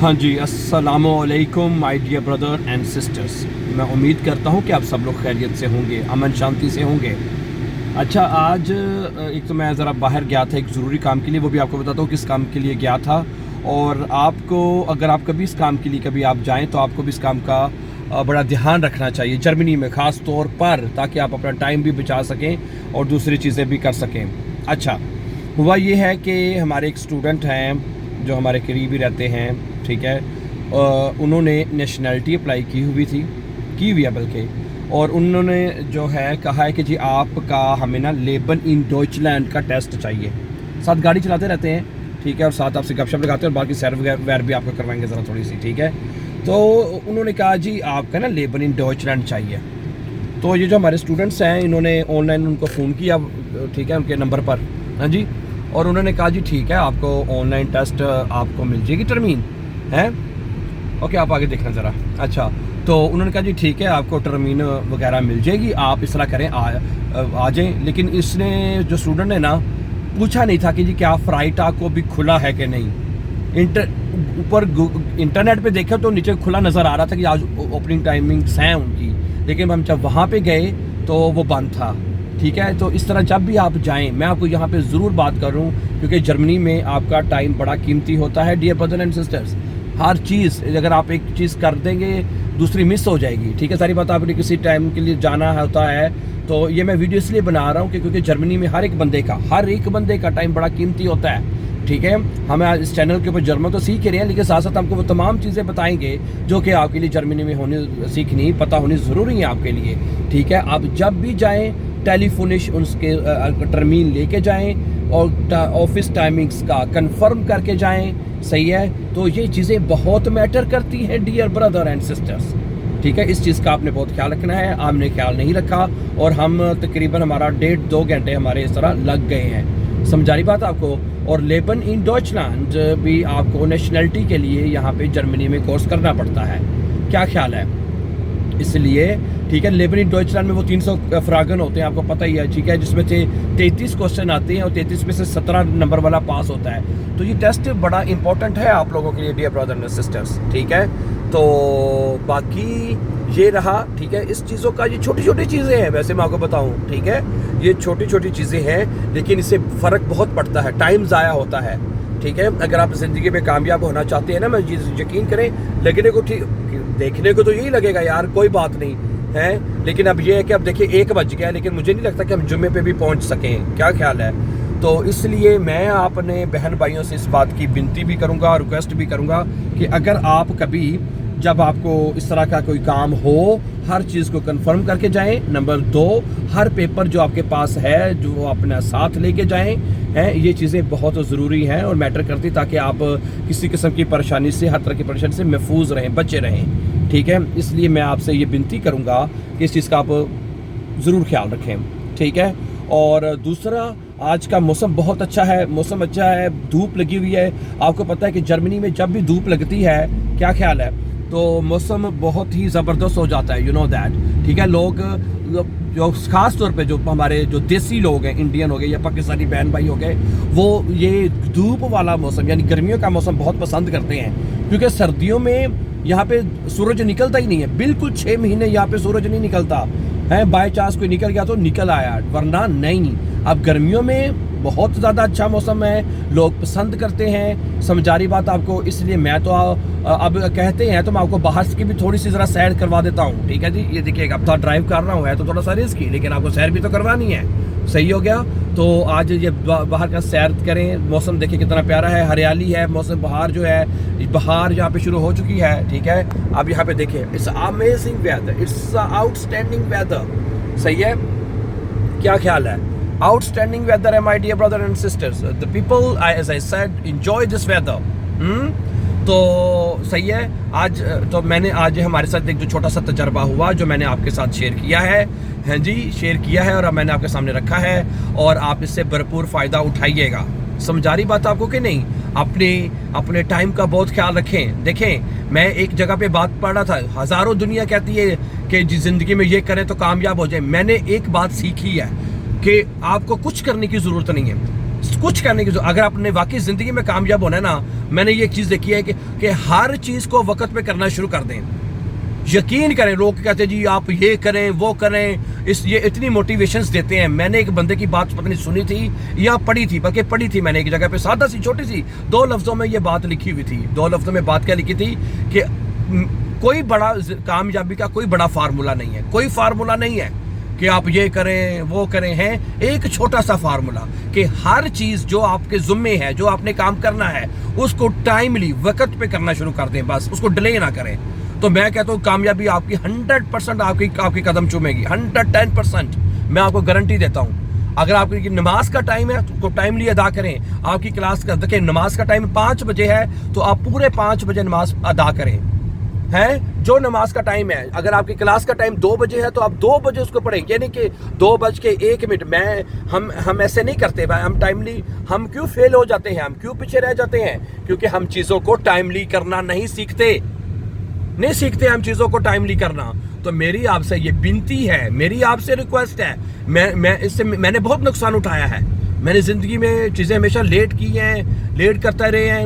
हाँ जी, अस्सलामु अलैकुम my dear brother and sisters. मैं उम्मीद करता हूँ कि आप सब लोग खैरियत से होंगे, अमन शांति से होंगे। अच्छा, आज एक तो मैं ज़रा बाहर गया था एक ज़रूरी काम के लिए, वो भी आपको बताता हूँ किस काम के लिए गया था। और आपको अगर आप कभी इस काम के लिए कभी आप जाएँ तो आपको भी इस काम का बड़ा ध्यान रखना चाहिए, जर्मनी में ख़ास तौर पर, ताकि आप अपना टाइम भी बचा सकें और दूसरी चीज़ें भी कर सकें। अच्छा, हुआ ये है कि हमारे एक स्टूडेंट हैं जो हमारे करीब ही रहते हैं, ठीक है। उन्होंने नेशनैलिटी अप्लाई की हुई है बल्कि, और उन्होंने जो है कहा है कि जी आपका हमें ना लेबन इन डॉइचलैंड का टेस्ट चाहिए। साथ गाड़ी चलाते रहते हैं, ठीक है, और साथ आपसे गपशप लगाते हैं और बाकी सैर वगैरह भी आपको करवाएंगे ज़रा थोड़ी सी, ठीक है। तो उन्होंने कहा जी आपका ना लेबन इन डॉइचलैंड चाहिए। तो ये जो हमारे स्टूडेंट्स हैं, इन्होंने ऑनलाइन उनको फ़ोन किया, ठीक है, उनके नंबर पर, हाँ जी, और उन्होंने कहा जी ठीक है, आपको ऑनलाइन टेस्ट आपको मिल जाएगी टर्मीन है। ओके, आप आगे देखना ज़रा। अच्छा, तो उन्होंने कहा जी ठीक है, आपको टर्मीन वगैरह मिल जाएगी, आप इस तरह करें आ जाएँ। लेकिन इसने जो स्टूडेंट ने ना पूछा नहीं था कि जी क्या फ्राइटा को भी खुला है कि नहीं। ऊपर इंटरनेट पे देखा तो नीचे खुला नज़र आ रहा था कि आज ओपनिंग टाइमिंग्स हैं उनकी, लेकिन हम जब वहाँ पे गए तो वो बंद था, ठीक है। तो इस तरह जब भी आप जाएं, मैं आपको यहाँ पे ज़रूर बात कर रहा हूँ क्योंकि जर्मनी में आपका टाइम बड़ा कीमती होता है डियर ब्रदर एंड सिस्टर्स। हर चीज़ अगर आप एक चीज़ कर देंगे दूसरी मिस हो जाएगी, ठीक है। सारी बात आपने किसी टाइम के लिए जाना होता है, तो ये मैं वीडियो इसलिए बना रहा हूँ कि क्योंकि जर्मनी में हर एक बंदे का टाइम बड़ा कीमती होता है, ठीक है। हम इस चैनल के ऊपर जर्मन तो सीख ही रहे हैं, लेकिन साथ साथ हमको वो तमाम चीज़ें बताएंगे जो कि आपके लिए जर्मनी में सीखनी पता होनी ज़रूरी है आपके लिए, ठीक है। आप जब भी जाएँ टेलीफोनिश उसके टर्मीन लेके जाएं और ऑफिस टाइमिंग्स का कंफर्म करके जाएं, सही है। तो ये चीज़ें बहुत मैटर करती हैं डियर ब्रदर एंड सिस्टर्स, ठीक है। इस चीज़ का आपने बहुत ख्याल रखना है, आपने ख्याल नहीं रखा और हम तकरीबन हमारा 1.5-2 घंटे हमारे इस तरह लग गए हैं, समझा रही बात आपको। और लेबन इन डॉइचलैंड भी आपको नेशनैलिटी के लिए यहाँ पे जर्मनी में कोर्स करना पड़ता है, क्या ख्याल है, इसलिए, ठीक है। लेबन इन डॉइचलैंड में वो 300 फ्रागन होते हैं, आपको पता ही है, ठीक है, जिसमें से 33 क्वेश्चन आते हैं और 33 में से 17 नंबर वाला पास होता है। तो ये टेस्ट बड़ा इंपॉर्टेंट है आप लोगों के लिए डियर ब्रदर एंड सिस्टर्स, ठीक है। तो बाकी ये रहा, ठीक है, इस चीज़ों का, ये छोटी छोटी चीज़ें हैं वैसे मैं आपको बताऊं, ठीक है, ये छोटी छोटी चीज़ें हैं, लेकिन इससे फ़र्क बहुत पड़ता है, टाइम ज़ाया होता है, ठीक है। अगर आप ज़िंदगी में कामयाब होना चाहते हैं ना, मैं यकीन करें, लगने को ठीक देखने को तो यही लगेगा यार कोई बात नहीं है, लेकिन अब ये है कि अब देखिए 1 बज गया, लेकिन मुझे नहीं लगता कि हम जुम्मे पे भी पहुंच सकें, क्या ख्याल है। तो इसलिए मैं अपने बहन भाइयों से इस बात की विनती भी करूंगा, रिक्वेस्ट भी करूंगा कि अगर आप कभी जब आपको इस तरह का कोई काम हो, हर चीज़ को कंफर्म करके जाएं। नंबर 2, हर पेपर जो आपके पास है जो अपना साथ लेके जाएं, हैं, ये चीज़ें बहुत ज़रूरी हैं और मैटर करती, ताकि आप किसी किस्म की परेशानी से, हर तरह की परेशानी से महफूज रहें, बचे रहें, ठीक है। इसलिए मैं आपसे ये विनती करूँगा कि इस चीज़ का आप ज़रूर ख्याल रखें, ठीक है। और दूसरा, आज का मौसम बहुत अच्छा है, मौसम अच्छा है, धूप लगी हुई है। आपको पता है कि जर्मनी में जब भी धूप लगती है, क्या ख्याल है, तो मौसम बहुत ही ज़बरदस्त हो जाता है, यू नो दैट, ठीक है। लोग जो ख़ास तौर पे जो हमारे जो देसी लोग हैं, इंडियन हो गए या पाकिस्तानी बहन भाई हो गए, वो ये धूप वाला मौसम यानी गर्मियों का मौसम बहुत पसंद करते हैं, क्योंकि सर्दियों में यहाँ पे सूरज निकलता ही नहीं है, बिल्कुल 6 महीने यहाँ पे सूरज नहीं निकलता है। बाई चांस कोई निकल गया तो निकल आया, वरना नहीं। अब गर्मियों में बहुत ज़्यादा अच्छा मौसम है, लोग पसंद करते हैं, समझा रही बात आपको। इसलिए मैं तो अब कहते हैं तो मैं आपको बाहर की भी थोड़ी सी ज़रा सैर करवा देता हूँ, ठीक है जी। ये देखिएगा, अब तो ड्राइव कर रहा हूँ, है तो थोड़ा सा रिस्की, लेकिन आपको सैर भी तो करवानी है, सही हो गया। तो आज ये बाहर का सैर करें, मौसम देखिए कितना प्यारा है, हरियाली है, मौसम बहार जो है, बहार यहाँ पे शुरू हो चुकी है, ठीक है। आप यहाँ पे देखिए, it's amazing weather, it's outstanding weather, सही है, क्या ख्याल है, आउटस्टैंडिंग वेदर है my dear brother and sisters. The people, as I said, enjoy this weather. तो सही है। आज तो मैंने आज हमारे साथ एक जो छोटा सा तजर्बा हुआ जो मैंने आपके साथ शेयर किया है, हाँ जी, शेयर किया है और अब मैंने आपके सामने रखा है, और आप इससे भरपूर फ़ायदा उठाइएगा, समझा रही बात आपको कि नहीं। अपने टाइम का बहुत ख्याल रखें। देखें, मैं एक जगह पे बात पढ़ रहा था, हज़ारों दुनिया कहती है कि ज़िंदगी में ये करें तो कामयाब हो जाए। मैंने एक बात सीखी है कि आपको कुछ करने की ज़रूरत नहीं है, कुछ करने की जरूरत। अगर आपने वाकई ज़िंदगी में कामयाब होना है ना, मैंने ये एक चीज़ देखी है कि हर चीज़ को वक्त पे करना शुरू कर दें। यकीन करें, लोग कहते हैं जी आप ये करें वो करें, ये इतनी मोटिवेशंस देते हैं। मैंने एक बंदे की बात पता नहीं सुनी थी या पढ़ी थी, बल्कि पढ़ी थी मैंने एक जगह पे, सादा सी छोटी सी 2 लफ्ज़ों में ये बात लिखी हुई थी। 2 लफ्ज़ों में बात क्या लिखी थी कि कोई बड़ा कामयाबी का कोई बड़ा फार्मूला नहीं है, कोई फार्मूला नहीं है कि आप ये करें वो करें। हैं एक छोटा सा फार्मूला कि हर चीज़ जो आपके ज़िम्मे है, जो आपने काम करना है, उसको टाइमली वक्त पे करना शुरू कर दें, बस उसको डिले ना करें। तो मैं कहता हूँ कामयाबी आपकी 100% आपकी कदम चूमेगी, 110% मैं आपको गारंटी देता हूँ। अगर आपकी नमाज का टाइम है तो उसको टाइमली अदा करें। आपकी क्लास का देखिए, नमाज का टाइम 5 बजे है तो आप पूरे 5 बजे नमाज अदा करें। हैं जो नमाज का टाइम है, अगर आपकी क्लास का टाइम 2 बजे है तो आप 2 बजे उसको पढ़ें, यानी कि 2:01। हम ऐसे नहीं करते भाई, हम टाइमली, हम क्यों फेल हो जाते हैं, हम क्यों पीछे रह जाते हैं? क्योंकि हम चीज़ों को टाइमली करना नहीं सीखते हम चीज़ों को टाइमली करना। तो मेरी आपसे ये विनती है, मेरी आपसे रिक्वेस्ट है, मैंने बहुत नुकसान उठाया है। मैंने ज़िंदगी में चीज़ें हमेशा लेट की हैं, लेट करते रहे हैं,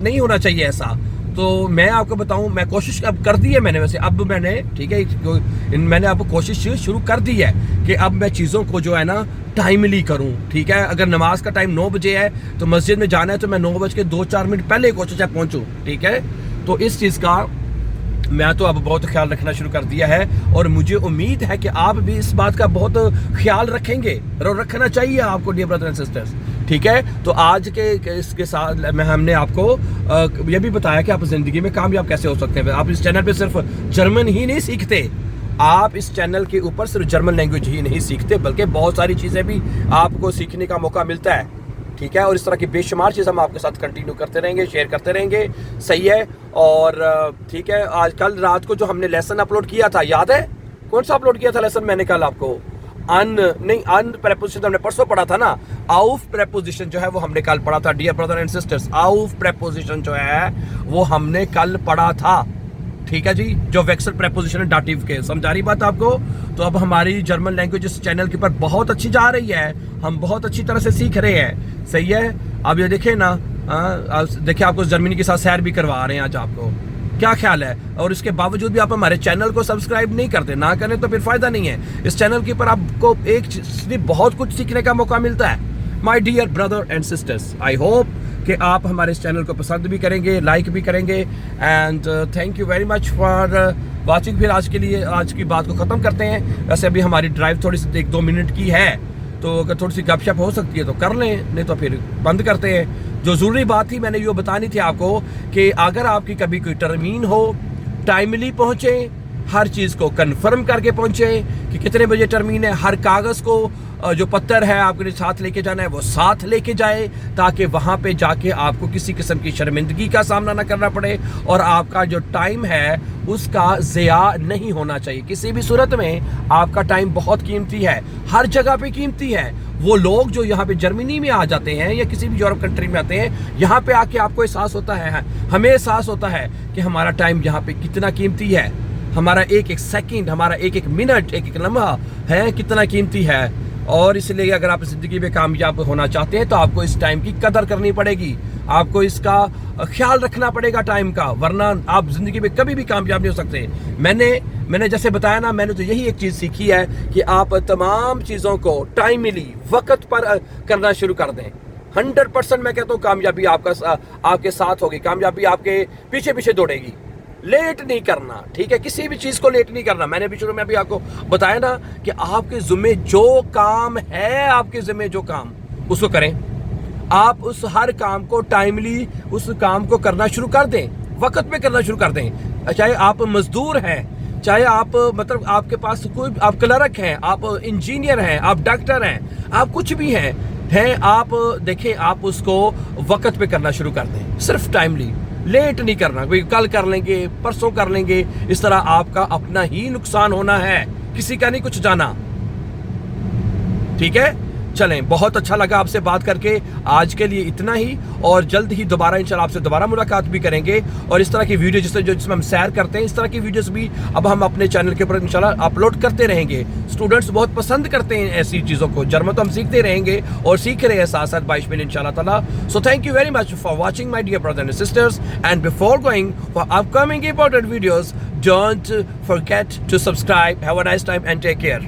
नहीं होना चाहिए ऐसा। तो मैं आपको बताऊं, मैं कोशिश अब कर दी है मैंने, वैसे अब मैंने, ठीक है, मैंने अब कोशिश शुरू कर दी है कि अब मैं चीज़ों को जो है ना टाइमली करूं। ठीक है, अगर नमाज का टाइम 9 बजे है तो मस्जिद में जाना है तो मैं 9:02-4 पहले कोशिश है पहुंचूं। ठीक है, तो इस चीज़ का मैं तो अब बहुत ख्याल रखना शुरू कर दिया है, और मुझे उम्मीद है कि आप भी इस बात का बहुत ख्याल रखेंगे और रखना चाहिए आपको, डियर ब्रदर एंड सिस्टर्स। ठीक है, तो आज के इसके साथ हमने आपको ये भी बताया कि आप ज़िंदगी में कामयाब कैसे हो सकते हैं। आप इस चैनल पे सिर्फ जर्मन ही नहीं सीखते, आप इस चैनल के ऊपर सिर्फ जर्मन लैंग्वेज ही नहीं सीखते, बल्कि बहुत सारी चीज़ें भी आपको सीखने का मौका मिलता है। ठीक है, और इस तरह की बेशुमार चीज़ हम आपके साथ कंटिन्यू करते रहेंगे, शेयर करते रहेंगे। सही है, और ठीक है, आज कल रात को जो हमने लेसन अपलोड किया था, याद है कौन सा अपलोड किया था लेसन मैंने कल आपको? अन प्रेपोजिशन हमने परसों पढ़ा था ना, आउफ प्रेपोजिशन जो है वो हमने कल पढ़ा था। डियर ब्रदर एंड सिस्टर्स, आउफ प्रेपोजिशन जो है वो हमने कल पढ़ा था। ठीक है जी, जो वेक्सल प्रेपोजिशन है डाटिव के, समझा रही बात आपको? तो अब हमारी जर्मन लैंग्वेज इस चैनल के ऊपर बहुत अच्छी जा रही है, हम बहुत अच्छी तरह से सीख रहे हैं। सही है, अब ये देखें ना, देखिए आपको जर्मनी के साथ सैर भी करवा रहे हैं आज आपको, क्या ख्याल है? और इसके बावजूद भी आप हमारे चैनल को सब्सक्राइब नहीं करते, ना करें तो फिर फ़ायदा नहीं है। इस चैनल के ऊपर आपको बहुत कुछ सीखने का मौका मिलता है। My dear brother and sisters, I hope कि आप हमारे इस चैनल को पसंद भी करेंगे, लाइक भी करेंगे, and thank you very much for watching. फिर आज के लिए आज की बात को ख़त्म करते हैं। वैसे अभी हमारी ड्राइव थोड़ी सी 1-2 मिनट की है, तो अगर थोड़ी सी गपशप हो सकती है तो कर लें, नहीं तो फिर बंद करते हैं। जो ज़रूरी बात थी मैंने ये बतानी थी आपको कि अगर आपकी कभी कोई टर्मीन हो, टाइमली पहुँचें, हर चीज़ को कंफर्म करके पहुँचें कि कितने बजे टर्मीन है। हर कागज़ को, जो पत्थर है आपके साथ लेके जाना है वो साथ लेके जाए, ताकि वहाँ पे जाके आपको किसी किस्म की शर्मिंदगी का सामना ना करना पड़े, और आपका जो टाइम है उसका ज़िया नहीं होना चाहिए। किसी भी सूरत में आपका टाइम बहुत कीमती है, हर जगह पे कीमती है। वो लोग जो यहाँ पे जर्मनी में आ जाते हैं या किसी भी यूरोप कंट्री में आते हैं, यहाँ पे आके आपको एहसास होता है, हमें एहसास होता है कि हमारा टाइम यहाँ पे कितना कीमती है, हमारा एक एक सेकंड, हमारा एक एक मिनट, एक एक लम्हा है कितना कीमती है। और इसलिए अगर आप ज़िंदगी में कामयाब होना चाहते हैं तो आपको इस टाइम की कदर करनी पड़ेगी, आपको इसका ख्याल रखना पड़ेगा टाइम का, वरना आप ज़िंदगी में कभी भी कामयाब नहीं हो सकते। मैंने जैसे बताया ना, मैंने तो यही एक चीज़ सीखी है कि आप तमाम चीज़ों को टाइमली वक्त पर करना शुरू कर दें। 100% मैं कहता हूँ कामयाबी आपके साथ होगी, कामयाबी आपके पीछे पीछे दौड़ेगी। लेट नहीं करना, ठीक है, किसी भी चीज़ को लेट नहीं करना। मैंने भी शुरू में अभी आपको बताया ना कि आपके ज़िम्मे जो काम है, आपके ज़िम्मे जो काम, उसको करें। आप उस हर काम को टाइमली उस काम को करना शुरू कर दें, वक्त पे करना शुरू कर दें। चाहे आप मजदूर हैं, चाहे आप मतलब आपके पास कोई, आप क्लर्क हैं, आप इंजीनियर हैं, आप डॉक्टर हैं, आप कुछ भी हैं, आप देखें, आप उसको वक्त पे करना शुरू कर दें, सिर्फ टाइमली। लेट नहीं करना, कोई कल कर लेंगे, परसों कर लेंगे, इस तरह आपका अपना ही नुकसान होना है, किसी का नहीं कुछ जाना। ठीक है, چلیں بہت اچھا لگا آپ سے بات کر کے, آج کے لیے اتنا ہی, اور جلد ہی دوبارہ انشاءاللہ آپ سے دوبارہ ملاقات بھی کریں گے. اور اس طرح کی ویڈیو جس میں ہم سیر کرتے ہیں, اس طرح کی ویڈیوز بھی اب ہم اپنے چینل کے اوپر انشاءاللہ اپلوڈ کرتے رہیں گے. اسٹوڈنٹس بہت پسند کرتے ہیں ایسی چیزوں کو, جرمن تو ہم سیکھتے رہیں گے اور سیکھ رہے ہیں ساتھ ساتھ باعث میں انشاءاللہ تعالیٰ. So thank you very much for watching my dear brother and sisters, and before going for up coming important videos, don't forget to subscribe. Have a nice time and take care.